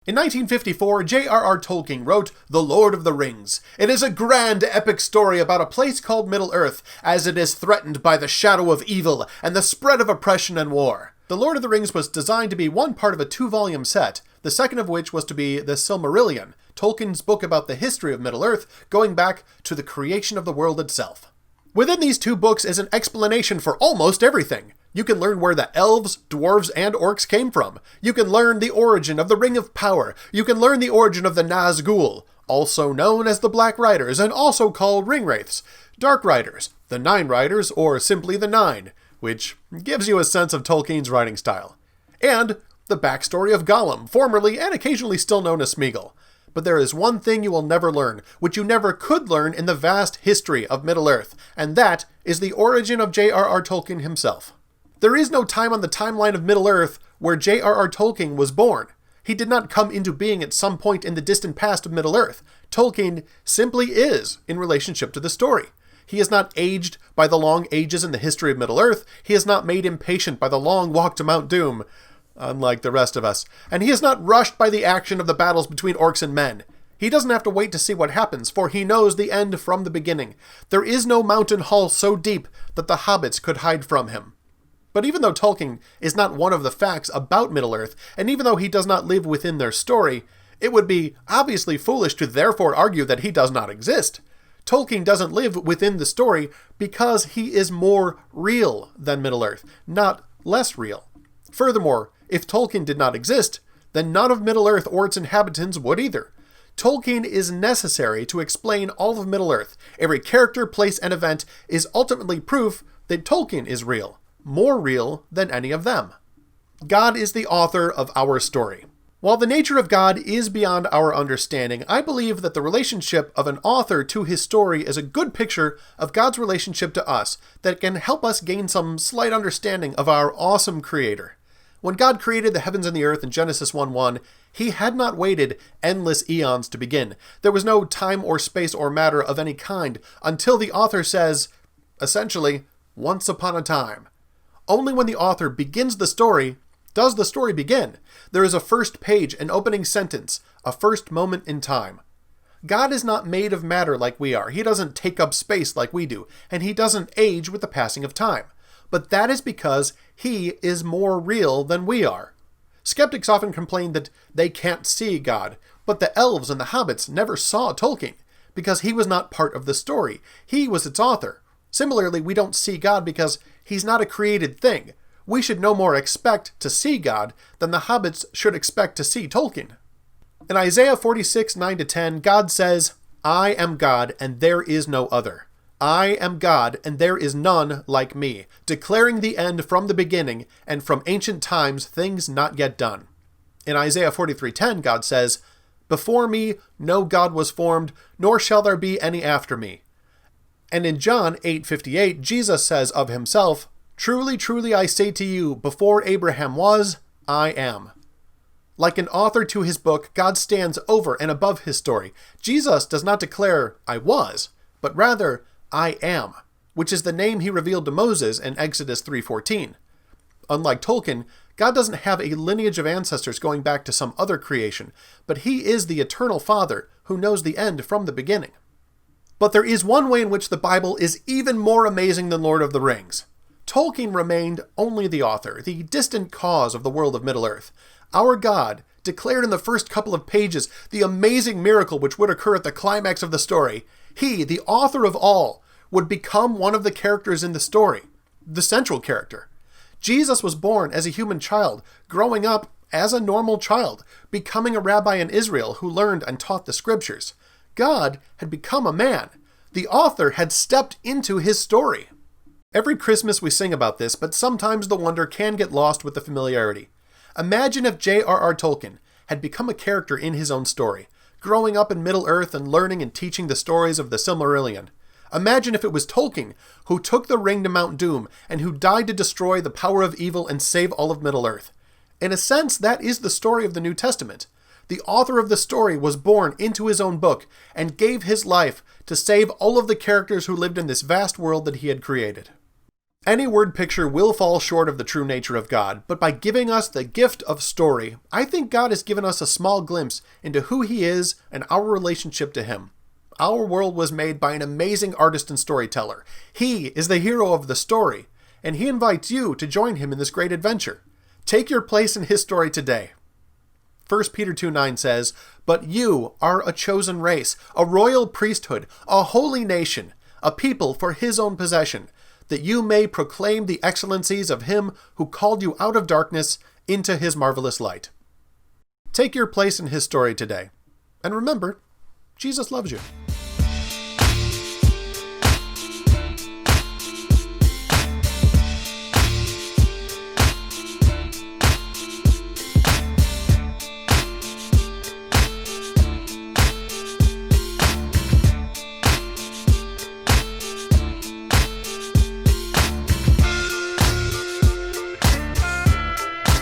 In 1954, J.R.R. Tolkien wrote The Lord of the Rings. It is a grand epic story about a place called Middle-earth, as it is threatened by the shadow of evil and the spread of oppression and war. The Lord of the Rings was designed to be one part of a 2-volume set, the second of which was to be The Silmarillion, Tolkien's book about the history of Middle-earth, going back to the creation of the world itself. Within these 2 books is an explanation for almost everything. You can learn where the elves, dwarves, and orcs came from. You can learn the origin of the Ring of Power. You can learn the origin of the Nazgul, also known as the Black Riders and also called Ringwraiths, Dark Riders, the Nine Riders, or simply the Nine, which gives you a sense of Tolkien's writing style. And the backstory of Gollum, formerly and occasionally still known as Smeagol. But there is one thing you will never learn, which you never could learn in the vast history of Middle-earth, and that is the origin of J.R.R. Tolkien himself. There is no time on the timeline of Middle-earth where J.R.R. Tolkien was born. He did not come into being at some point in the distant past of Middle-earth. Tolkien simply is in relationship to the story. He is not aged by the long ages in the history of Middle-earth. He is not made impatient by the long walk to Mount Doom, unlike the rest of us. And he is not rushed by the action of the battles between orcs and men. He doesn't have to wait to see what happens, for he knows the end from the beginning. There is no mountain hall so deep that the hobbits could hide from him. But even though Tolkien is not one of the facts about Middle-earth, and even though he does not live within their story, it would be obviously foolish to therefore argue that he does not exist. Tolkien doesn't live within the story because he is more real than Middle-earth, not less real. Furthermore, if Tolkien did not exist, then none of Middle-earth or its inhabitants would either. Tolkien is necessary to explain all of Middle-earth. Every character, place, and event is ultimately proof that Tolkien is real. More real than any of them. God is the author of our story. While the nature of God is beyond our understanding, I believe that the relationship of an author to his story is a good picture of God's relationship to us that can help us gain some slight understanding of our awesome Creator. When God created the heavens and the earth in Genesis 1:1, he had not waited endless eons to begin. There was no time or space or matter of any kind until the author says, essentially, once upon a time. Only when the author begins the story does the story begin. There is a first page, an opening sentence, a first moment in time. God is not made of matter like we are. He doesn't take up space like we do, and he doesn't age with the passing of time. But that is because he is more real than we are. Skeptics often complain that they can't see God, but the elves and the hobbits never saw Tolkien, because he was not part of the story. He was its author. Similarly, we don't see God because he's not a created thing. We should no more expect to see God than the hobbits should expect to see Tolkien. In Isaiah 46:9-10, God says, I am God, and there is no other. I am God, and there is none like me, declaring the end from the beginning, and from ancient times things not yet done. In Isaiah 43:10, God says, Before me no God was formed, nor shall there be any after me. And in John 8:58, Jesus says of himself, Truly, truly, I say to you, before Abraham was, I am. Like an author to his book, God stands over and above his story. Jesus does not declare, I was, but rather, I am, which is the name he revealed to Moses in Exodus 3:14. Unlike Tolkien, God doesn't have a lineage of ancestors going back to some other creation, but he is the eternal Father who knows the end from the beginning. But there is one way in which the Bible is even more amazing than Lord of the Rings. Tolkien remained only the author, the distant cause of the world of Middle-earth. Our God declared in the first couple of pages the amazing miracle which would occur at the climax of the story. He, the author of all, would become one of the characters in the story, the central character. Jesus was born as a human child, growing up as a normal child, becoming a rabbi in Israel who learned and taught the scriptures. God had become a man. The author had stepped into his story. Every Christmas we sing about this, but sometimes the wonder can get lost with the familiarity. Imagine if J.R.R. Tolkien had become a character in his own story, growing up in Middle-earth and learning and teaching the stories of the Silmarillion. Imagine if it was Tolkien who took the ring to Mount Doom and who died to destroy the power of evil and save all of Middle-earth. In a sense, that is the story of the New Testament. The author of the story was born into his own book and gave his life to save all of the characters who lived in this vast world that he had created. Any word picture will fall short of the true nature of God, but by giving us the gift of story, I think God has given us a small glimpse into who He is and our relationship to Him. Our world was made by an amazing artist and storyteller. He is the hero of the story, and He invites you to join Him in this great adventure. Take your place in His story today. 1 Peter 2:9 says, "But you are a chosen race, a royal priesthood, a holy nation, a people for His own possession, that you may proclaim the excellencies of Him who called you out of darkness into His marvelous light." Take your place in His story today. And remember, Jesus loves you.